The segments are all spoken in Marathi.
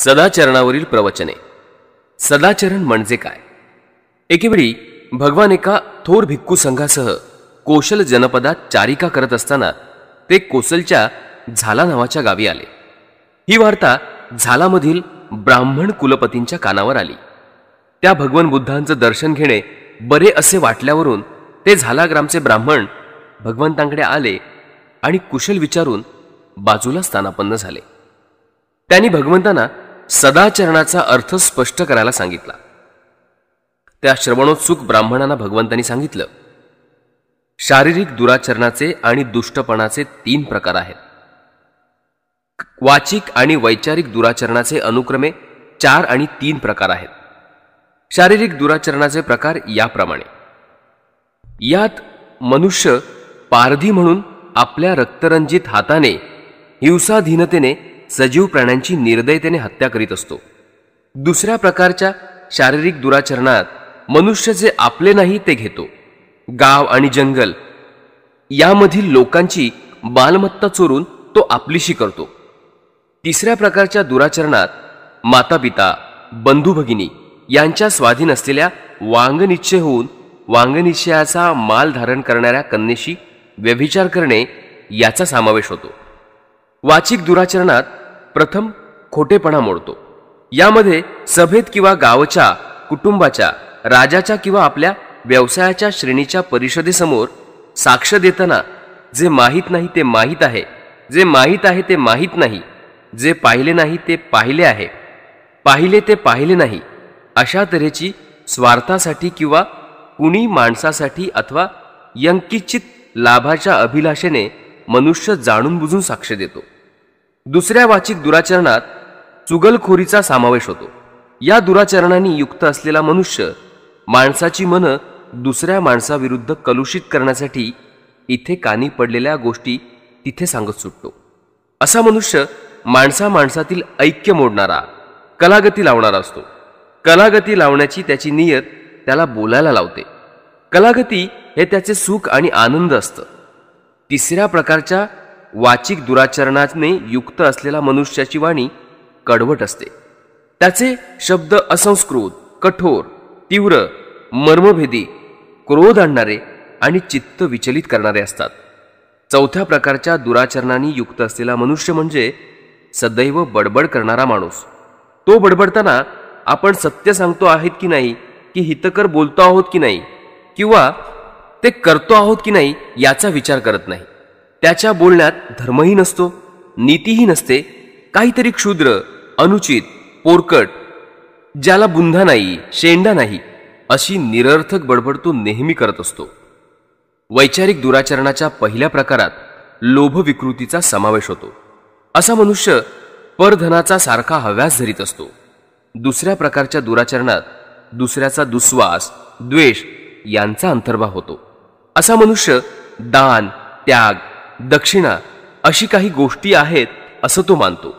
सदाचरणावरील प्रवचने. सदाचरण म्हणजे काय? एकेवेळी भगवान एका थोर भिक्खू संघासह कोशल जनपदात चारिका करत असताना ते कोसलच्या झाला नावाच्या गावी आले. ही वार्ता झालामधील ब्राह्मण कुलपतींच्या कानावर आली. त्या भगवान बुद्धांचं दर्शन घेणे बरे असे वाटल्यावरून ते झाला ग्रामचे ब्राह्मण भगवंतांकडे आले आणि कुशल विचारून बाजूला स्थानापन्न झाले. त्यांनी भगवंतांना सदाचरणाचा अर्थ स्पष्ट करायला सांगितला. त्या श्रवणोत्सुक ब्राह्मणांना भगवंतांनी सांगितलं, शारीरिक दुराचरणाचे आणि दुष्टपणाचे 3 प्रकार आहेत. वाचिक आणि वैचारिक दुराचरणाचे अनुक्रमे 4 आणि 3 प्रकार आहेत. शारीरिक दुराचरणाचे प्रकार याप्रमाणे. यात मनुष्य पारधी म्हणून आपल्या रक्तरंजित हाताने हिंसाधीनतेने सजीव प्राण्यांची निर्दयतेने हत्या करीत असतो. दुसऱ्या प्रकारच्या शारीरिक दुराचरणात मनुष्य जे आपले नाही ते घेतो. गाव आणि जंगल यामधील लोकांची मालमत्ता चोरून तो आपलीशी करतो. तिसऱ्या प्रकारच्या दुराचरणात मातापिता, बंधू भगिनी यांच्या स्वाधीन असलेल्या वांगनिश्चय होऊन वांगनिश्चयाचा माल धारण करणाऱ्या कन्येशी व्यभिचार करणे याचा समावेश होतो. वाचिक दुराचरणात प्रथम खोटेपणा मोडतो. यामध्ये सभेत किंवा गावच्या, कुटुंबाच्या, राजाच्या किंवा आपल्या व्यवसायाच्या श्रेणीच्या परिषदेसमोर साक्ष देताना जे माहीत नाही ते माहीत आहे, जे माहीत आहे ते माहीत नाही, जे पाहिले नाही ते पाहिले आहे, पाहिले ते पाहिले नाही, अशा तऱ्हेची स्वार्थासाठी किंवा कुणी माणसासाठी अथवा यंकिचित लाभाच्या अभिलाषेने मनुष्य जाणून बुजून साक्ष देतो. दुसऱ्या वाचिक दुराचरणात चुगलखोरीचा समावेश होतो. या दुराचरणांनी युक्त असलेला मनुष्य माणसाची मनं दुसऱ्या माणसाविरुद्ध कलुषित करण्यासाठी इथे कानी पडलेल्या गोष्टी तिथे सांगत सुटतो. असा मनुष्य माणसातील ऐक्य मोडणारा, कलागती लावणारा असतो. कलागती लावण्याची त्याची नियत त्याला बोलायला लावते. कलागती हे त्याचे सुख आणि आनंद असतं. तिसऱ्या प्रकारच्या वाचिक दुराचरणाने युक्त असलेला मनुष्याची वाणी कडवट असते. त्याचे शब्द असंस्कृत, कठोर, तीव्र, मर्मभेदी, क्रोध आणणारे आणि चित्त विचलित करणारे असतात. चौथ्या प्रकारच्या दुराचरणाने युक्त असलेला मनुष्य म्हणजे सदैव बडबड करणारा माणूस. तो बडबडताना आपण सत्य सांगतो आहोत की नाही, की हितकर बोलतो आहोत की नाही, किंवा ते करतो आहोत की नाही याचा विचार करत नाही. त्याच्या बोलण्यात धर्मही नसतो, नीतीही नसते. काहीतरी क्षुद्र, अनुचित, पोरकट, ज्याला बुंधा नाही, शेंडा नाही, अशी निरर्थक बडबड तो नेहमी करत असतो. वैचारिक दुराचरणाच्या पहिल्या प्रकारात लोभ विकृतीचा समावेश होतो. असा मनुष्य परधनाचा सारखा हव्यास धरीत असतो. दुसऱ्या प्रकारच्या दुराचरणात दुसऱ्याचा दुस्वास, द्वेष यांचा अंतर्भाव होतो. असा मनुष्य दान, त्याग, दक्षिणा अशी काही गोष्टी आहेत असं तो मानतो.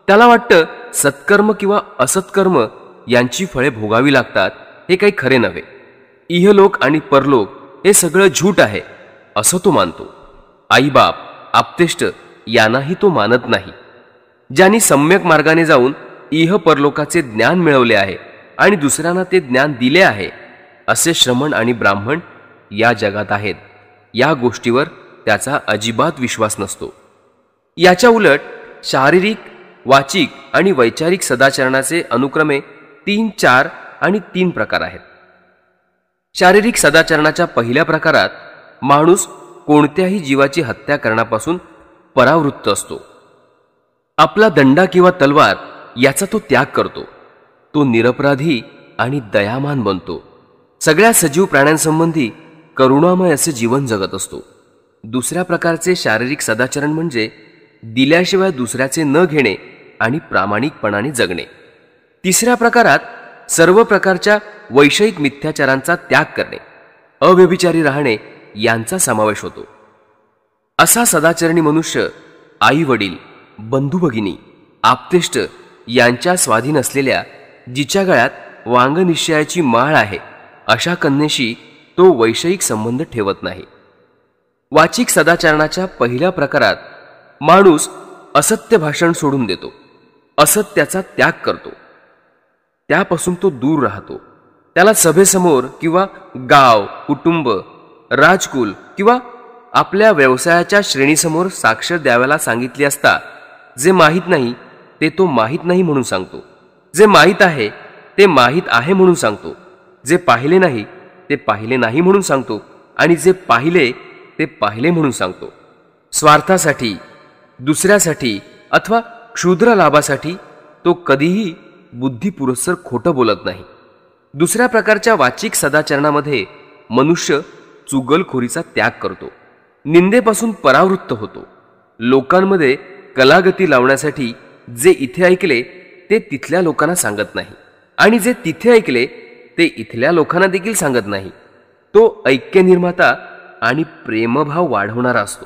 त्याला वाटतं सत्कर्म किंवा असत्कर्म यांची फळे भोगावी लागतात हे काही खरे नव्हे. इहलोक आणि परलोक हे सगळं झूट आहे असं तो मानतो. आईबाप, आप्तेष्ट यांनाही तो मानत नाही. ज्यांनी सम्यक मार्गाने जाऊन इह परलोकाचे ज्ञान मिळवले आहे आणि दुसऱ्यांना ते ज्ञान दिले आहे असे श्रमण आणि ब्राह्मण या जगात आहेत. या गोष्टीवर त्याचा अजिबात विश्वास नसतो. याच्या उलट शारीरिक, वाचिक आणि वैचारिक सदाचरणाचे अनुक्रमे 3, 4 आणि 3 प्रकार आहेत. शारीरिक सदाचरणाच्या पहिल्या प्रकारात माणूस कोणत्याही जीवाची हत्या करण्यापासून परावृत्त असतो. आपला दंडा किंवा तलवार याचा तो त्याग करतो. तो निरपराधी आणि दयामान बनतो. सगळ्या सजीव प्राण्यांसंबंधी करुणामय असे जीवन जगत असतो. दुसऱ्या प्रकारचे शारीरिक सदाचरण म्हणजे दिल्याशिवाय दुसऱ्याचे न घेणे आणि प्रामाणिकपणाने जगणे. तिसऱ्या प्रकारात सर्व प्रकारच्या वैषयिक मिथ्याचारांचा त्याग करणे, अव्यभिचारी राहणे यांचा समावेश होतो. असा सदाचरणी मनुष्य आई वडील, बंधू भगिनी, आप्तेष्ट यांच्या स्वाधीन असलेल्या, जिच्या गळ्यात वांगनिश्चयाची माळ आहे अशा कन्येशी तो वैषयिक संबंध ठेवत नाही. वाचिक सदाचरणाच्या पहिल्या प्रकारात माणूस असत्य भाषण सोडून देतो. असत्याचा त्याग करतो, त्यापासून तो दूर राहतो. त्याला सभेसमोर किंवा गाव, कुटुंब, राजकुल किंवा आपल्या व्यवसायाच्या श्रेणीसमोर साक्ष द्यायला सांगितली असता जे माहीत नाही ते तो माहीत नाही म्हणून सांगतो, जे माहीत आहे ते माहीत आहे म्हणून सांगतो, जे पाहिले नाही ते पाहिले नाही म्हणून सांगतो आणि जे पाहिले ते पाहिले म्हणून सांगतो. स्वार्थासाठी, दुसऱ्यासाठी अथवा क्षुद्र लाभासाठी तो कधीही बुद्धिपुरस्सर खोटं बोलत नाही. दुसऱ्या प्रकारच्या वाचिक सदाचरणामध्ये मनुष्य चुगलखोरीचा त्याग करतो, निंदेपासून परावृत्त होतो. लोकांमध्ये कलागती लावण्यासाठी जे इथे ऐकले ते तिथल्या लोकांना सांगत नाही आणि जे तिथे ऐकले ते इथल्या लोकांना देखील सांगत नाही. तो ऐक्य निर्माता आणि प्रेमभाव वाढवणारा असतो.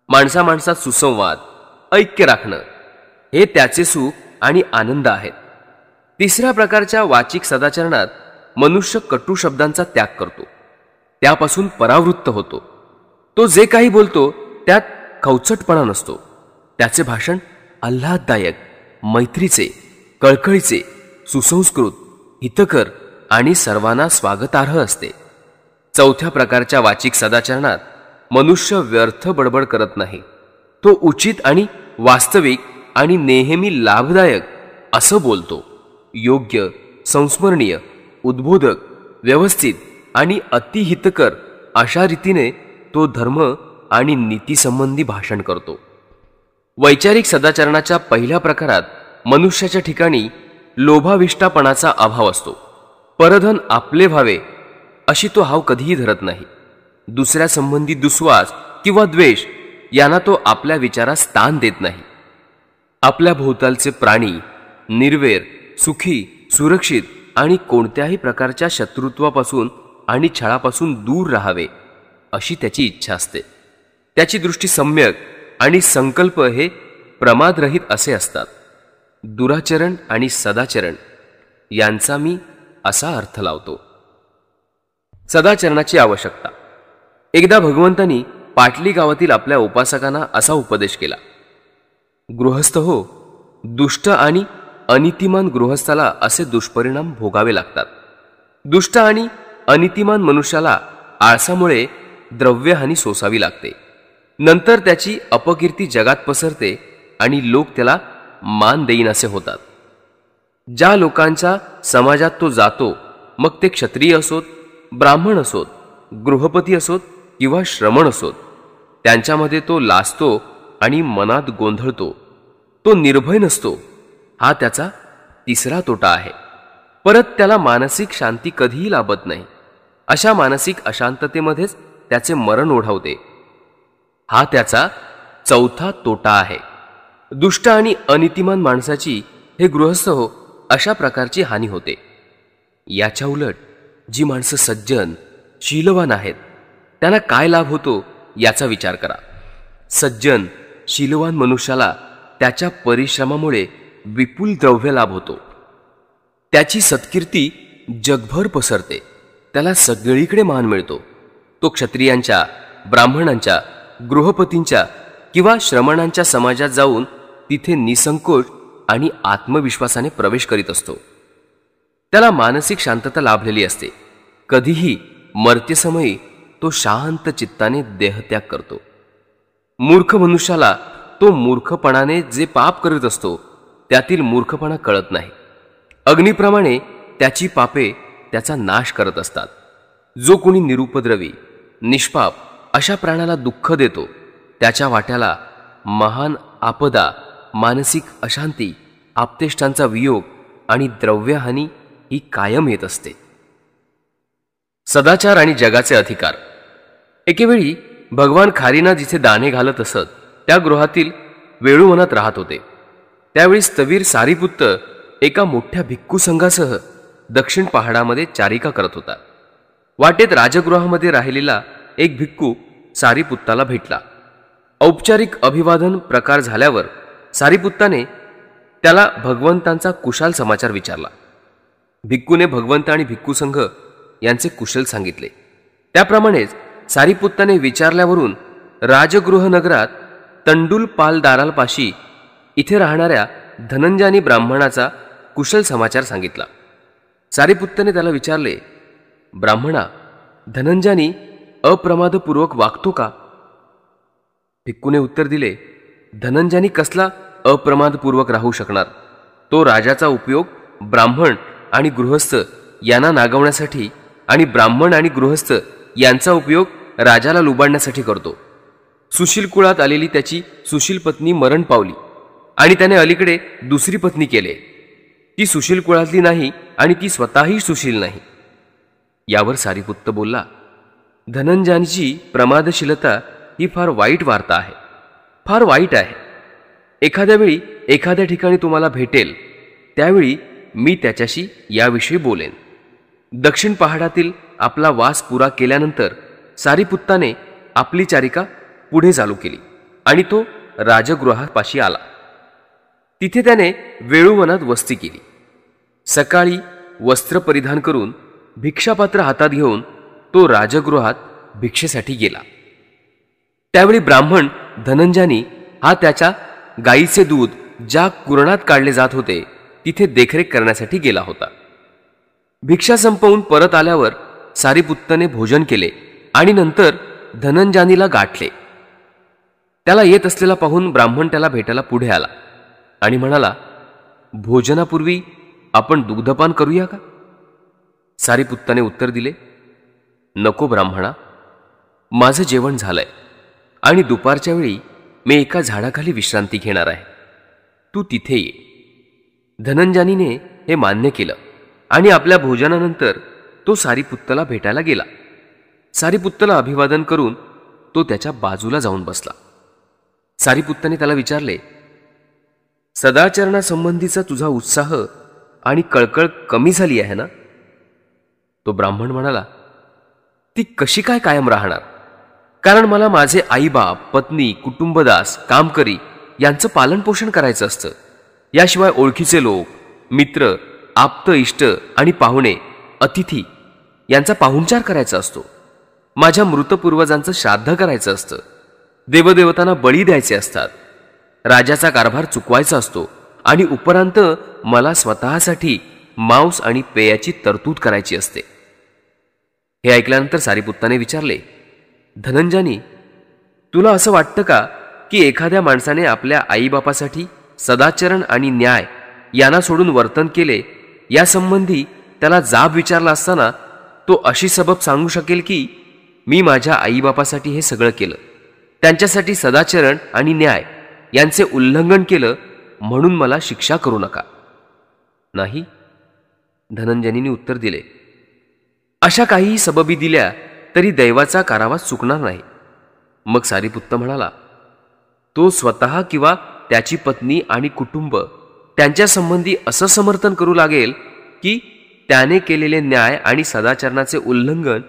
माणसा माणसात सुसंवाद, ऐक्य राखणं हे त्याचे सुख आणि आनंद आहेत. तिसऱ्या प्रकारच्या वाचिक सदाचरणात मनुष्य कटू शब्दांचा त्याग करतो, त्यापासून परावृत्त होतो. तो जे काही बोलतो त्यात खवचटपणा नसतो. त्याचे भाषण आल्हाददायक, मैत्रीचे, कळकळीचे, सुसंस्कृत, हितकर आणि सर्वांना स्वागतार्ह असते. चौथ्या प्रकारच्या वाचिक सदाचरणात मनुष्य व्यर्थ बडबड करत नाही. तो उचित आणि वास्तविक आणि नेहमी लाभदायक असं बोलतो. योग्य, संस्मरणीय, उद्बोधक, व्यवस्थित आणि अतिहितकर अशा रीतीने तो धर्म आणि नीतीसंबंधी भाषण करतो. वैचारिक सदाचरणाच्या पहिल्या प्रकारात मनुष्याच्या ठिकाणी लोभाविष्टापणाचा अभाव असतो. परधन आपले व्हावे अशी तो हाव कधीही धरत नाही. दुसऱ्या संबंधी दुस्वास किंवा द्वेष यांना तो आपल्या विचारात स्थान देत नाही. आपल्या भोवतालचे प्राणी निर्वैर, सुखी, सुरक्षित आणि कोणत्याही प्रकारच्या शत्रुत्वापासून आणि छळापासून दूर राहावे अशी त्याची इच्छा असते. त्याची दृष्टी सम्यक आणि संकल्प हे प्रमादरहित असे असतात. दुराचरण आणि सदाचरण यांचा मी असा अर्थ लावतो. सदाचरणाची आवश्यकता. एकदा भगवंतांनी पाटली गावातील आपल्या उपासकांना असा उपदेश केला, गृहस्थ हो, दुष्ट आणि अनितिमान गृहस्थाला असे दुष्परिणाम भोगावे लागतात. दुष्ट आणि अनितिमान मनुष्याला आळसामुळे द्रव्यहानी सोसावी लागते. नंतर त्याची अपकीर्ती जगात पसरते आणि लोक त्याला मान देईनासे होतात. ज्या लोकांच्या समाजात तो जातो, मग ते क्षत्रिय असोत, ब्राह्मण असोत, गृहपती असोत किंवा श्रमण असोत, त्यांच्यामध्ये तो लाजतो आणि मनात गोंधळतो. तो निर्भय नसतो. हा त्याचा तिसरा तोटा आहे. परत त्याला मानसिक शांती कधीही लाभत नाही. अशा मानसिक अशांततेमध्येच त्याचे मरण ओढावते. हा त्याचा चौथा तोटा आहे. दुष्ट आणि अनितिमान माणसाची हे गृहस्थ हो अशा प्रकारची हानी होते. याच्या उलट जी माणसं सज्जन, शीलवान आहेत त्यांना काय लाभ होतो याचा विचार करा. सज्जन, शीलवान मनुष्याला त्याच्या परिश्रमामुळे विपुल द्रव्य लाभ होतो. त्याची सत्कीर्ती जगभर पसरते. त्याला सगळीकडे मान मिळतो. तो क्षत्रियांच्या, ब्राह्मणांच्या, गृहपतींच्या किंवा श्रमणांच्या समाजात जाऊन तिथे निसंकोच आणि आत्मविश्वासाने प्रवेश करीत असतो. त्याला मानसिक शांतता लाभलेली असते. कधीही मर्त्यसमयी तो शांत चित्ताने देहत्याग करतो. मूर्ख मनुष्याला तो मूर्खपणाने जे पाप करीत असतो त्यातील मूर्खपणा कळत नाही. अग्नीप्रमाणे त्याची पापे त्याचा नाश करत असतात. जो कोणी निरुपद्रवी, निष्पाप अशा प्राण्याला दुःख देतो त्याच्या वाट्याला महान आपदा, मानसिक अशांती, आप्तेष्टांचा वियोग आणि द्रव्यहानी ही कायम येत असते. सदाचार आणि जगाचे अधिकार. एकेवेळी भगवान खारीना जिथे दाणे घालत असत त्या गृहातील वेळूवनात राहत होते. त्यावेळी स्थवीर सारीपुत्त एका मोठ्या भिक्खू संघासह दक्षिण पहाडामध्ये चारिका करत होता. वाटेत राजगृहामध्ये राहिलेला एक भिक्खू सारीपुत्ताला भेटला. औपचारिक अभिवादन प्रकार झाल्यावर सारीपुत्ताने त्याला भगवंतांचा कुशाल समाचार विचारला. भिक्खूने भगवंत आणि भिक्खू संघ यांचे कुशल सांगितले. त्याप्रमाणेच सारीपुत्ताने विचारल्यावरून राजगृह नगरात तंडुल पालदारालपाशी इथे राहणाऱ्या धनंजयाने ब्राह्मणाचा कुशल समाचार सांगितला. सारिपुत्तने त्याला विचारले, ब्राह्मणा, धनंजयाने अप्रमादपूर्वक वागतो का? भिक्खूने उत्तर दिले, धनंजयाने कसला अप्रमादपूर्वक राहू शकणार? तो राजाचा उपयोग ब्राह्मण आणि गृहस्थ यांना नागवण्यासाठी आणि ब्राह्मण आणि गृहस्थ यांचा उपयोग राजाला लुबाडण्यासाठी करतो. सुशील कुळात आलेली त्याची सुशील पत्नी मरण पावली आणि त्याने अलीकडे दुसरी पत्नी केले. ती सुशील कुळातली नाही आणि ती स्वतःही सुशील नाही. यावर सारिपुत्त बोलला, धनंजयाची प्रमादशीलता ही फार वाईट वार्ता आहे, फार वाईट आहे. एखाद्या वेळी एखाद्या ठिकाणी तुम्हाला भेटेल त्यावेळी मी त्याच्याशी याविषयी बोलेन. दक्षिण पहाडातील आपला वास पुरा केल्यानंतर सारिपुत्ताने आपली चारिका पुढे चालू केली आणि तो राजगृहापाशी आला. तिथे त्याने वेळूवनात वस्ती केली. सकाळी वस्त्र परिधान करून भिक्षापात्र हातात घेऊन तो राजगृहात भिक्षेसाठी गेला. त्यावेळी ब्राह्मण धनंजयाने हा त्याच्या गाईचे दूध ज्या कुरणात काढले जात होते तिथे देखरेख करण्यासाठी गेला होता. भिक्षा संपवून परत आल्यावर सारिपुत्तने भोजन केले आणि नंतर धनंजयानीला गाठले. त्याला येत असलेला पाहून ब्राह्मण त्याला भेटायला पुढे आला आणि म्हणाला, भोजनापूर्वी आपण दुग्धपान करूया का? सारिपुत्ताने उत्तर दिले, नको ब्राह्मणा, माझं जेवण झालंय आणि दुपारच्या वेळी मी एका झाडाखाली विश्रांती घेणार आहे. तू तिथे ये. धनंजयानीने हे मान्य केलं आणि आपल्या भोजनानंतर तो सारिपुत्तला भेटायला गेला. सारिपुत्तला अभिवादन करून तो त्याच्या बाजूला जाऊन बसला. सारिपुत्ताने त्याला विचारले, सदाचरणासंबंधीचा तुझा उत्साह आणि कळकळ कमी झाली आहे ना? तो ब्राह्मण म्हणाला, ती कशी काय कायम राहणार? कारण मला माझे आईबाप, पत्नी, कुटुंबदास, कामकरी यांचं पालनपोषण करायचं असतं. याशिवाय ओळखीचे लोक, मित्र, आप्त, इष्ट आणि पाहुणे, अतिथी यांचा पाहुणचार करायचा असतो. माझ्या मृत पूर्वजांचं श्राद्ध करायचं असतं. देवदेवतांना बळी द्यायचे असतात. राजाचा कारभार चुकवायचा असतो आणि उपरांत मला स्वतःसाठी मांस आणि पेयाची तरतूद करायची असते. हे ऐकल्यानंतर सारिपुत्ताने विचारले, धनंजयानी, तुला असं वाटतं का की एखाद्या माणसाने आपल्या आईबापासाठी सदाचरण आणि न्याय यांना सोडून वर्तन केले यासंबंधी त्याला जाब विचारला असताना तो अशी सबब सांगू शकेल की मी माझ्या आईबापासाठी हे सगळं केलं, त्यांच्यासाठी सदाचरण आणि न्याय यांचे उल्लंघन केलं म्हणून मला शिक्षा करू नका? नाही. धनंजयानीने उत्तर दिले, अशा काहीही सबबी दिल्या तरी दैवाचा कारावास चुकणार नाही. मग सारिपुत्त म्हणाला, तो स्वतः किंवा त्याची पत्नी आणि कुटुंब त्यांच्या संबंधी असं समर्थन करू लागेल की त्याने केलेले न्याय आणि सदाचरणाचे उल्लंघन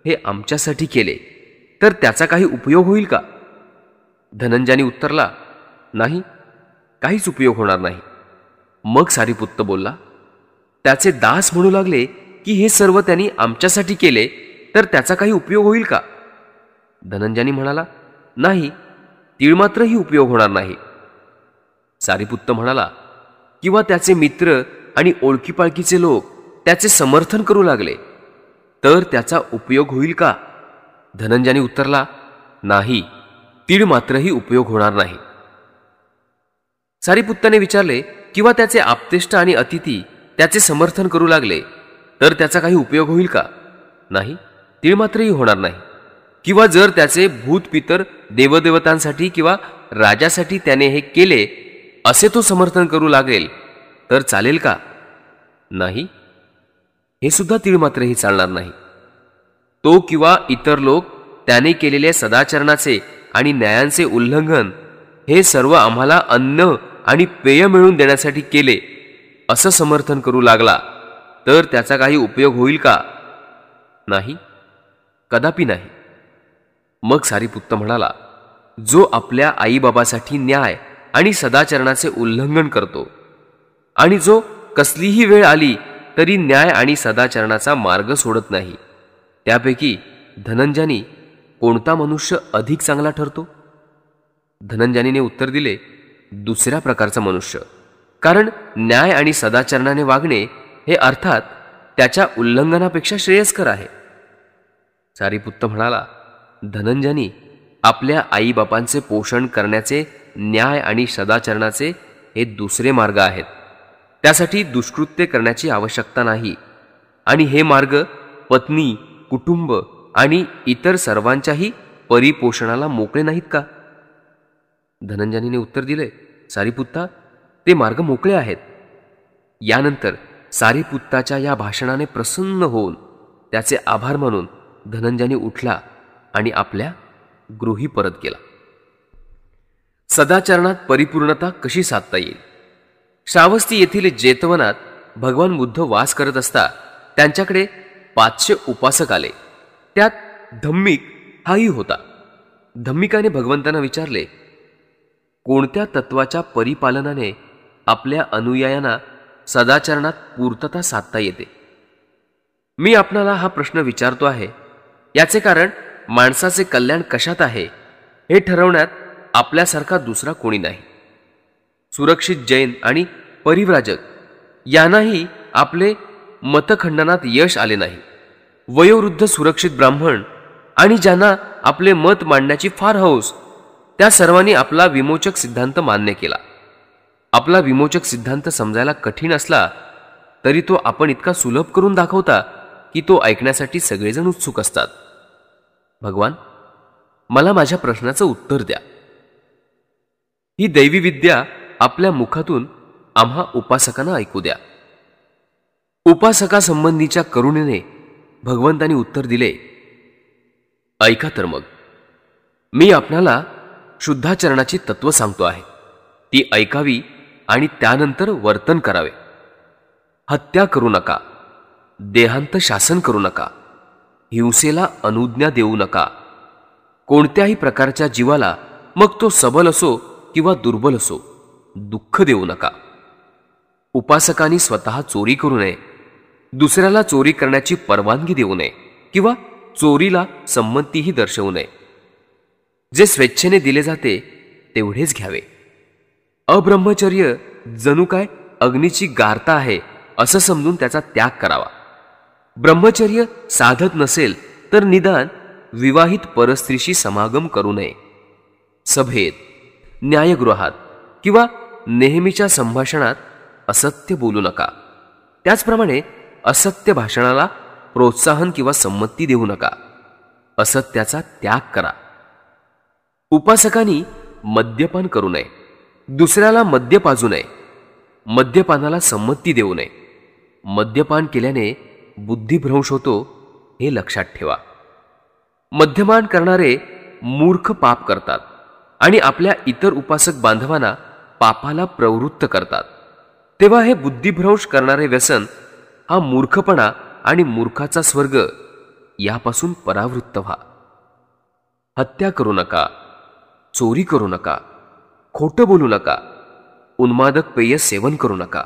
हे आमच्यासाठी केले तर त्याचा काही उपयोग होईल का? धनंजयानी उत्तरला, नाही, काहीच उपयोग होणार नाही. मग सारिपुत्त बोलला, त्याचे दास म्हणू लागले की हे सर्व त्यांनी आमच्यासाठी केले तर त्याचा काही उपयोग होईल का? धनंजयानी म्हणाला, नाही, तीळमात्रही उपयोग होणार नाही. सारिपुत्त म्हणाला, किंवा त्याचे मित्र आणि ओळखीपाळखीचे लोक त्याचे समर्थन करू लागले तर त्याचा उपयोग होईल का? धनंजयानी उत्तरला, नाही, तीळमात्रही उपयोग होणार नाही. सारिपुत्ताने विचारले, किंवा त्याचे आप्तेष्ट आणि अतिथी त्याचे समर्थन करू लागले तर त्याचा काही उपयोग होईल का? नाही, तीळमात्रही होणार नाही. किंवा जर त्याचे भूतपितर देवदेवतांसाठी किंवा राजासाठी त्याने हे केले असे तो समर्थन करू लागेल तर चालेल का? नाही, हे सुद्धा तीळमात्रही चालणार नाही. तो किंवा इतर लोक त्याने केलेले सदाचरणाचे आणि न्यायांचे उल्लंघन हे सर्व आम्हाला अन्न आणि पेय मिळवून देण्यासाठी केले असं समर्थन करू लागला तर त्याचा काही उपयोग होईल का? नाही, कदापि नाही. मग सारिपुत्त म्हणाला, जो आपल्या आईबाबासाठी न्याय आणि सदाचरणाचे उल्लंघन करतो आणि जो कसलीही वेळ आली तरी न्याय आणि सदाचरणाचा मार्ग सोडत नाही, त्यापैकी धनंजयानी कोणता मनुष्य अधिक चांगला ठरतो? धनंजयानीने उत्तर दिले, दुसऱ्या प्रकारचा मनुष्य, कारण न्याय आणि सदाचरणाने वागणे हे अर्थात त्याच्या उल्लंघनापेक्षा श्रेयस्कर आहे. सारीपुत्त म्हणाला, धनंजनी, आपल्या आईबापांचे पोषण करण्याचे न्याय आणि सदाचरणाचे हे दुसरे मार्ग आहेत. त्यासाठी दुष्कृत्य करण्याची आवश्यकता नाही. आणि हे मार्ग पत्नी, कुटुंब आणि इतर सर्वांच्याही परिपोषणाला मोकळे नाहीत का? धनंजनीने उत्तर दिले, सारीपुत्ता, ते मार्ग मोकळे आहेत. यानंतर सारीपुत्ताच्या या भाषणाने प्रसन्न होऊन त्याचे आभार मानून धनंजनी उठला आणि आपल्या गृही परत गेला. सदाचरणात परिपूर्णता कशी साधता येईल? श्रावस्ती येथील जेतवनात भगवान बुद्ध वास करत असता त्यांच्याकडे 500 उपासक आले. त्यात धम्मिक हाही होता. धम्मिकाने भगवंतांना विचारले, कोणत्या तत्वाच्या परिपालनाने आपल्या अनुयायांना सदाचरणात पूर्तता साधता येते? मी आपणाला हा प्रश्न विचारतो आहे याचे कारण माणसाचे कल्याण कशात आहे हे ठरवण्यात आपल्यासारखा दुसरा कोणी नाही. सुरक्षित जैन आणि परिव्राजक यांनाही आपले मतखंडनात यश आले नाही. वयोवृद्ध सुरक्षित ब्राह्मण आणि ज्यांना आपले मत मांडण्याची फार हौस, त्या सर्वांनी आपला विमोचक सिद्धांत मान्य केला. आपला विमोचक सिद्धांत समजायला कठीण असला तरी तो आपण इतका सुलभ करून दाखवता की तो ऐकण्यासाठी सगळेजण उत्सुक असतात. भगवान, मला माझ्या प्रश्नाचं उत्तर द्या. ही दैवी विद्या आपल्या मुखातून आम्हा उपासकांना ऐकू द्या. उपासकासंबंधीच्या करुणेने भगवंतांनी उत्तर दिले, ऐका तर मग. मी आपणाला शुद्धाचरणाची तत्व सांगतो आहे. ती ऐकावी आणि त्यानंतर वर्तन करावे. हत्या करू नका, देहांत शासन करू नका, हिंसेला अनुज्ञा देऊ नका, कोणत्याही प्रकारच्या जीवाला, मग तो सबल असो किंवा दुर्बल असो, दुःख देऊ नका. उपासकांनी स्वतः चोरी करू नये, दुसऱ्याला चोरी करण्याची परवानगी देऊ नये किंवा चोरीला संमतीही दर्शवू नये. जे स्वेच्छेने दिले जाते तेवढेच घ्यावे. अब्रह्मचर्य जणू काय अग्नीची गारता आहे असं समजून त्याचा त्याग करावा. ब्रह्मचर्य साधत नसेल तर निदान विवाहित परस्त्रीशी समागम करू नये. सभेत, न्यायगृहात किंवा नेहमीच्या संभाषणात असत्य बोलू नका. त्याचप्रमाणे असत्य भाषणाला प्रोत्साहन किंवा संमती देऊ नका. असत्याचा त्याग करा. उपासकांनी मद्यपान करू नये, दुसऱ्याला मद्य पाजू नये, मद्यपानाला संमती देऊ नये. मद्यपान केल्याने बुद्धिभ्रंश होतो हे लक्षात ठेवा. मद्यपान करणारे मूर्ख पाप करतात आणि आपल्या इतर उपासक बांधवांना पापाला प्रवृत्त करतात. तेव्हा हे बुद्धिभ्रंश करणारे व्यसन हा मूर्खपणा आणि मूर्खाचा स्वर्ग यापासून परावृत्त व्हा. हत्या करू नका, चोरी करू नका, खोटं बोलू नका, उन्मादक पेय सेवन करू नका,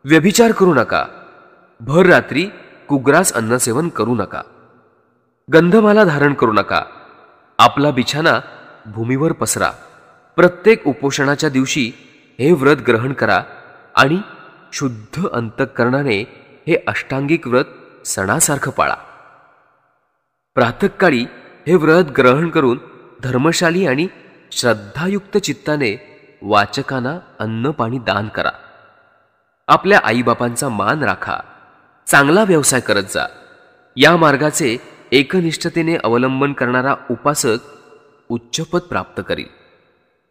व्यभिचार करू नका, भर रात्री कुग्रास अन्न सेवन करू नका, गंधमाला धारण करू नका, आपला बिछाना भूमीवर पसरा. प्रत्येक उपोषणाच्या दिवशी हे व्रत ग्रहण करा आणि शुद्ध अंतःकरणाने हे अष्टांगिक व्रत सणासारखं पाळा. प्रातःकाळी हे व्रत ग्रहण करून धर्मशाली आणि श्रद्धायुक्त चित्ताने वाचकांना अन्न पाणी दान करा. आपल्या आईबापांचा मान राखा. चांगला व्यवसाय करत जा. या मार्गाचे एकनिष्ठतेने अवलंबन करणारा उपासक उच्चपद प्राप्त करील.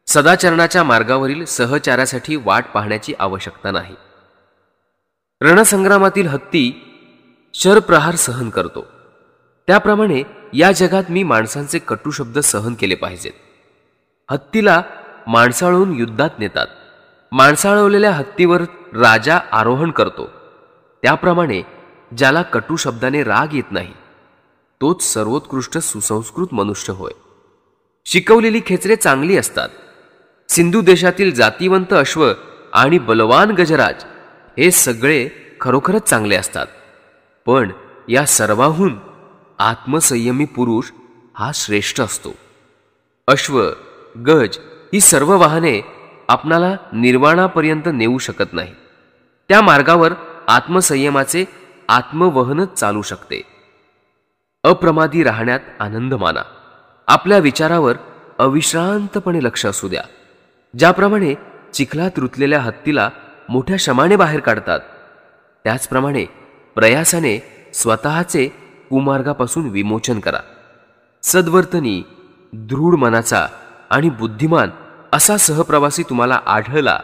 सदाचरणाच्या मार्गावरील सहचारासाठी वाट पाहण्याची आवश्यकता नाही. रणसंग्रामातील हत्ती शरप्रहार सहन करतो, त्याप्रमाणे या जगात मी माणसांचे कटू शब्द सहन केले पाहिजेत. हत्तीला माणसाळून युद्धात नेतात. माणसाळवलेल्या हत्तीवर राजा आरोहण करतो. त्याप्रमाणे ज्याला कटू शब्दाने राग येत नाही तोच सर्वोत्कृष्ट सुसंस्कृत मनुष्य होय. शिकवलेली खेचरे चांगली असतात. सिंधू देशातील जातिवंत अश्व आणि बलवान गजराज हे सगळे खरोखरच चांगले असतात. पण या सर्वाहून आत्मसंयमी पुरुष हा श्रेष्ठ असतो. अश्व, गज ही सर्व वाहने आपणाला निर्वाणापर्यंत नेऊ शकत नाही. त्या मार्गावर आत्मसंयमाचे आत्मवहनच चालू शकते. अप्रमादी राहण्यात आनंद माना. आपल्या विचारावर अविश्रांतपणे लक्ष असू द्या. ज्याप्रमाणे चिखलात रुतलेल्या हत्तीला मोठ्या श्रमाने बाहेर काढतात, त्याचप्रमाणे प्रयासाने स्वतःचे कुमार्गापासून विमोचन करा. सद्वर्तनी, दृढ मनाचा आणि बुद्धिमान असा सहप्रवासी तुम्हाला आढळला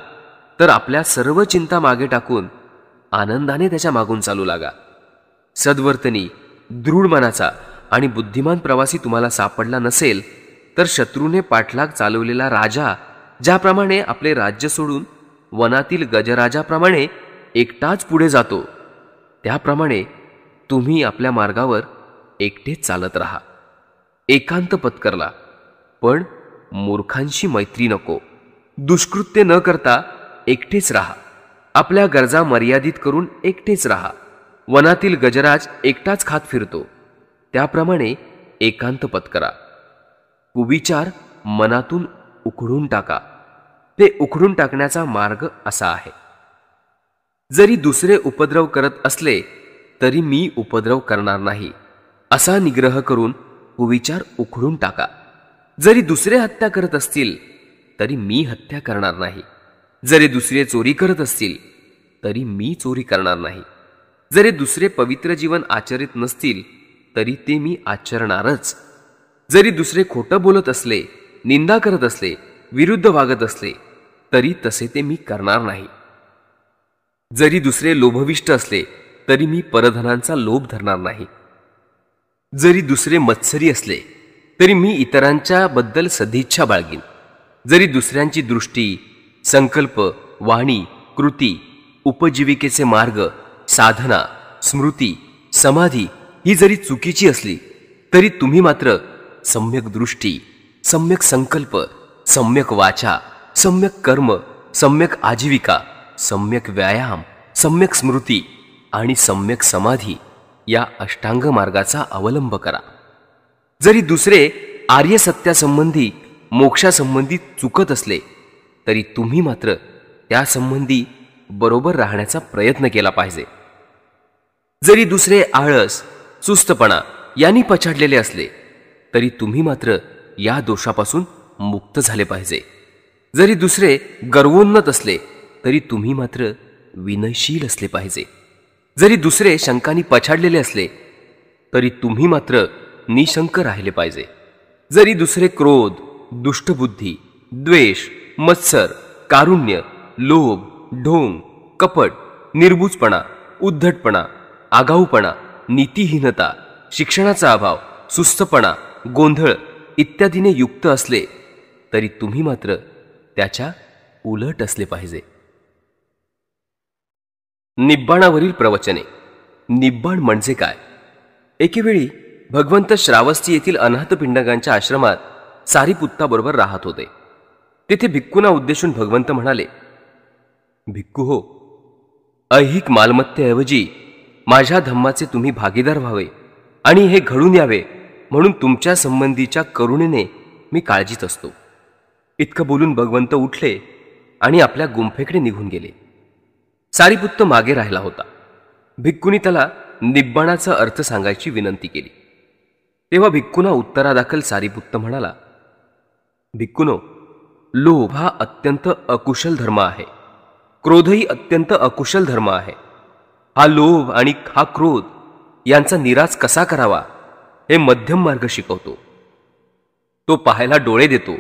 तर आपल्या सर्व चिंता मागे टाकून आनंदाने त्याच्या मागून चालू लागा. सद्वर्तनी, दृढ मनाचा आणि बुद्धिमान प्रवासी तुम्हाला सापडला नसेल तर शत्रूने पाठलाग चालवलेला राजा ज्याप्रमाणे आपले राज्य सोडून वनातील गजराजाप्रमाणे एकटाच पुढे जातो, त्याप्रमाणे तुम्ही आपल्या मार्गावर एकटेच चालत राहा. एकांत पत्करला, पण मूर्खांशी मैत्री नको. दुष्कृत्य न करता एकटेच राहा. आपल्या गरजा मर्यादित करून एकटेच राहा. वनातील गजराज एकटाच खात फिरतो, त्याप्रमाणे एकांत पत्करा. कुविचार मनातून उखडून टाका. ते उखडून टाकण्याचा मार्ग असा आहे. जरी दुसरे उपद्रव करत असले तरी मी उपद्रव करणार नाही, असा निग्रह करून कुविचार उखडून टाका. जरी दुसरे हत्या करत असतील तरी मी हत्या करणार नाही. जरी दुसरे चोरी करत असतील तरी मी चोरी करणार नाही. जरी दुसरे पवित्र जीवन आचरित नसतील तरी ते मी आचरणारच. जरी दुसरे खोटं बोलत असले, निंदा करत असले, विरुद्ध वागत असले तरी तसे ते मी करणार नाही. जरी दुसरे लोभविष्ट असले तरी मी परधनांचा लोभ धरणार नाही. जरी दुसरे मत्सरी असले तरी मी इतरांच्या बद्दल सदिच्छा बाळगीन. जरी दुसऱ्यांची दृष्टी, संकल्प, वाणी, कृती, उपजीविकेचे मार्ग, साधना, स्मृती, समाधी ही जरी चुकीची असली तरी तुम्ही मात्र सम्यक दृष्टी, सम्यक संकल्प, सम्यक वाचा, सम्यक कर्म, सम्यक आजीविका, सम्यक व्यायाम, सम्यक स्मृती आणि सम्यक समाधी या अष्टांग मार्गाचा अवलंब करा. जरी दुसरे आर्य सत्यासंबंधी, मोक्षासंबंधी चुकत असले तरी तुम्ही मात्र त्यासंबंधी बरोबर राहण्याचा प्रयत्न केला पाहिजे. जरी दुसरे आळस, सुस्तपणा यांनी पछाडलेले असले तरी तुम्ही मात्र या दोषापासून मुक्त झाले पाहिजे. जरी दुसरे गर्वोन्नत असले तरी तुम्ही मात्र विनयशील असले पाहिजे. जरी दुसरे शंकांनी पछाडलेले असले तरी तुम्ही मात्र निशंक राहिले पाहिजे. जरी दुसरे क्रोध, दुष्टबुद्धी, द्वेष, मत्सर, कारुण्य, लोभ, ढोंग, कपट, निर्बुजपणा, उद्धटपणा, आगाऊपणा, नीतिहीनता, शिक्षणाचा अभाव, सुस्तपणा, गोंधळ इत्यादीने युक्त असले तरी तुम्ही मात्र त्याच्या उलट असले पाहिजे. निब्बाणावरील प्रवचने. निब्बाण म्हणजे काय? एकेवेळी भगवंत श्रावस्ती येथील अनाथपिंडकांच्या आश्रमात सारीपुत्ताबरोबर राहत होते. तेथे भिक्खूंना उद्देशून भगवंत म्हणाले, भिक्खू हो, ऐहिक मालमत्तेऐवजी माझ्या धम्माचे तुम्ही भागीदार व्हावे आणि हे घडून यावे म्हणून तुमच्या संबंधीच्या करुणेने मी काळजीत असतो. इतकं बोलून भगवंत उठले आणि आपल्या गुंफेकडे निघून गेले. सारीपुत्त मागे राहिला होता. भिक्खूंनी त्याला निब्बाणाचा अर्थ सांगायची विनंती केली. तेव्हा भिक्खूंना उत्तरादाखल सारीपुत्त म्हणाला, भिक्खूनो, लोभ हा अत्यंत अकुशल धर्म आहे. क्रोधही अत्यंत अकुशल धर्म आहे. हा लोभ आणि हा क्रोध यांचा निराश कसा करावा हे मध्यम मार्ग शिकवतो. तो पाहायला डोळे देतो,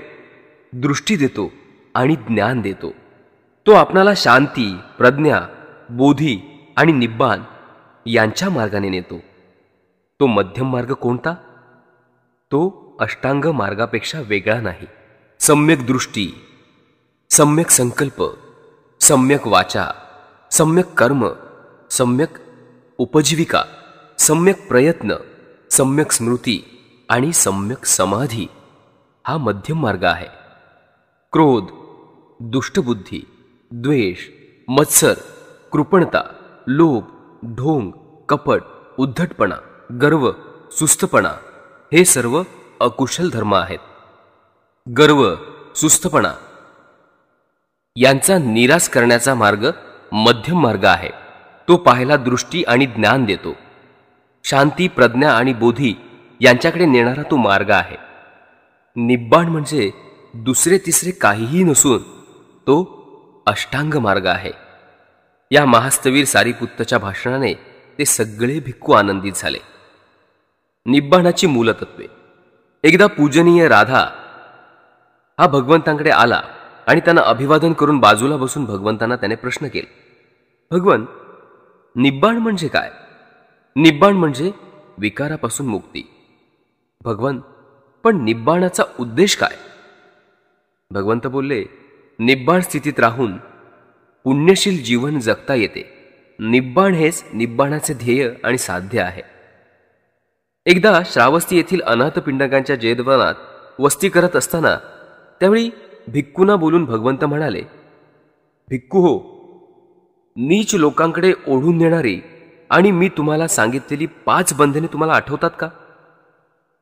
दृष्टी देतो आणि ज्ञान देतो. तो आपणाला शांती, प्रज्ञा, बोधी आणि निब्बाण यांच्या मार्गाने नेतो. तो मध्यम मार्ग कोणता? तो अष्टांग मार्गापेक्षा वेगळा नाही. सम्यक दृष्टी, सम्यक संकल्प, सम्यक वाचा, सम्यक कर्म, सम्यक उपजीविका, सम्यक प्रयत्न, सम्यक स्मृती आणि सम्यक समाधी हा मध्यम मार्ग आहे. क्रोध, दुष्टबुद्धी, द्वेष, मत्सर, कृपणता, लोभ, ढोंग, कपट, उद्धटपणा, गर्व, सुस्तपणा हे सर्व अकुशल धर्म आहेत. गर्व, सुस्तपणा यांचा निराश करण्याचा मार्ग मध्यम मार्ग आहे. तो पाहायला दृष्टी आणि ज्ञान देतो. शांती, प्रज्ञा आणि बोधी यांच्याकडे नेणारा तो मार्ग आहे. निब्बाण म्हणजे दुसरे तिसरे काहीही नसून तो अष्टांग मार्ग आहे. या महास्तवीर सारीपुत्तच्या भाषणाने ते सगळे भिक्खू आनंदित झाले. निब्बाणाची मूलतत्वे. एकदा पूजनीय राधा हा भगवंतांकडे आला आणि त्यांना अभिवादन करून बाजूला बसून भगवंतांना त्याने प्रश्न केले, भगवन, निब्बाण म्हणजे काय? निब्बाण म्हणजे विकारापासून मुक्ती. भगवन, पण निब्बाणाचा उद्देश काय? भगवंत बोलले, निब्बाण स्थितीत राहून पुण्यशील जीवन जगता येते. निब्बाण हेच निब्बाणाचे ध्येय आणि साध्य आहे. एकदा श्रावस्ती येथील अनाथ पिंडकांच्या जयद्वनात वस्ती करत असताना त्यावेळी भिक्खूंना बोलून भगवंत म्हणाले, भिक्खू हो, नीच लोकांकडे ओढून नेणारी आणि मी तुम्हाला सांगितलेली 5 बंधने तुम्हाला आठवतात का?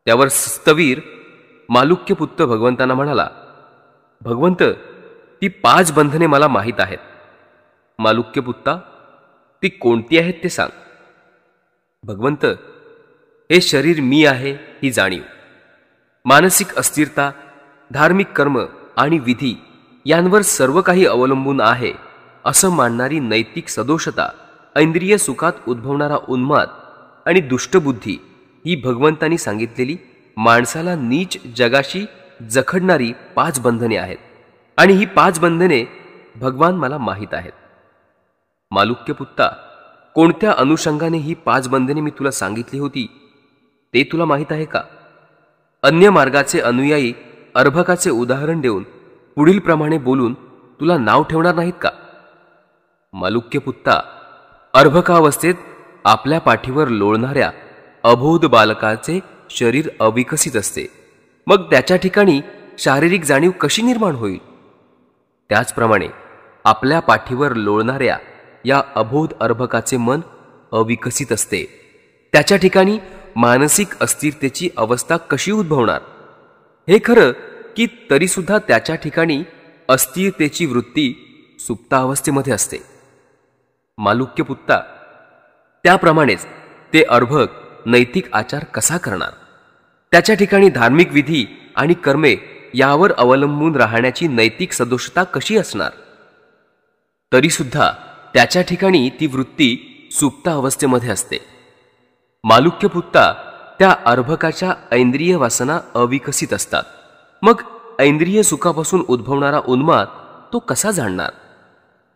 त्यावर स्थवीर मालुक्यपुत्त भगवंतांना म्हणाला, भगवंत, ती 5 बंधने मला माहीत आहेत. मालुक्यपुत्ता, ती कोणती आहेत ते सांग. भगवंत, हे शरीर मी आहे ही जाणीव, मानसिक अस्थिरता, धार्मिक कर्म आणि विधी यांवर सर्व काही अवलंबून आहे असं मानणारी नैतिक सदोषता, ऐंद्रिय सुखात उद्भवणारा उन्माद आणि दुष्टबुद्धी ही भगवंतांनी सांगितलेली माणसाला नीच जगाशी जखडणारी 5 बंधने आहेत. आणि ही 5 बंधने भगवान मला माहीत आहेत. मालुक्यपुत्ता, कोणत्या अनुषंगाने ही 5 बंधने मी तुला सांगितली होती ते तुला माहीत आहे का? अन्य मार्गाचे अनुयायी अर्भकाचे उदाहरण देऊन पुढील प्रमाणे बोलून तुला नाव ठेवणार नाहीत का? मालुक्यपुत्ता, अर्भकावस्थेत आपल्या पाठीवर लोळणाऱ्या अबोध बालकाचे शरीर अविकसित असते. मग त्याच्या ठिकाणी शारीरिक जाणीव कशी निर्माण होईल? त्याचप्रमाणे आपल्या पाठीवर लोळणाऱ्या या अबोध अर्भकाचे मन अविकसित असते. त्याच्या ठिकाणी मानसिक अस्थिरतेची अवस्था कशी उद्भवणार? हे खरं की तरीसुद्धा त्याच्या ठिकाणी अस्थिरतेची वृत्ती सुप्तावस्थेमध्ये असते. मालुक्यपुत्ता, त्याप्रमाणेच ते अर्भक नैतिक आचार कसा करणार? त्याच्या ठिकाणी धार्मिक विधी आणि कर्मे यावर अवलंबून राहण्याची नैतिक सदोषता कशी असणार? तरीसुद्धा त्याच्या ठिकाणी ती वृत्ती सुप्त अवस्थेमध्ये असते. मालुक्यपुत्ता, त्या अर्भकाच्या ऐंद्रिय वासना अविकसित असतात. मग ऐंद्रिय सुखापासून उद्भवणारा उन्माद तो कसा जाणणार?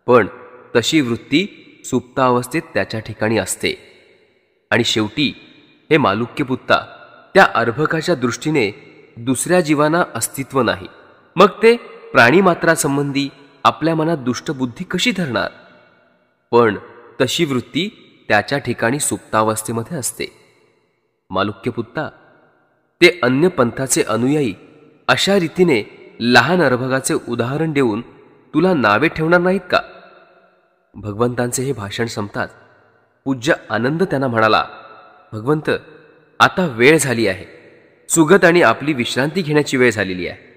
पण तशी वृत्ती सुप्तावस्थेत त्याच्या ठिकाणी असते. आणि शेवटी हे मालुक्यपुत्ता, त्या अर्भकाच्या दृष्टीने दुसऱ्या जीवांना अस्तित्व नाही. मग ते प्राणीमात्रासंबंधी आपल्या मनात दुष्टबुद्धी कशी धरणार? पण तशी वृत्ती त्याच्या ठिकाणी सुप्तावस्थेमध्ये असते. मालुक्यपुत्ता, ते अन्य पंथाचे अनुयायी अशा रीतीने लहान अर्भकाचे उदाहरण देऊन तुला नावे ठेवणार नाहीत का? भगवंतांचे हे भाषण संपताच पूज्य आनंद त्यांना म्हणाला, भगवंत, आता वेळ झाली आहे. सुगत आणि आपली विश्रांती घेण्याची वेळ झालेली आहे.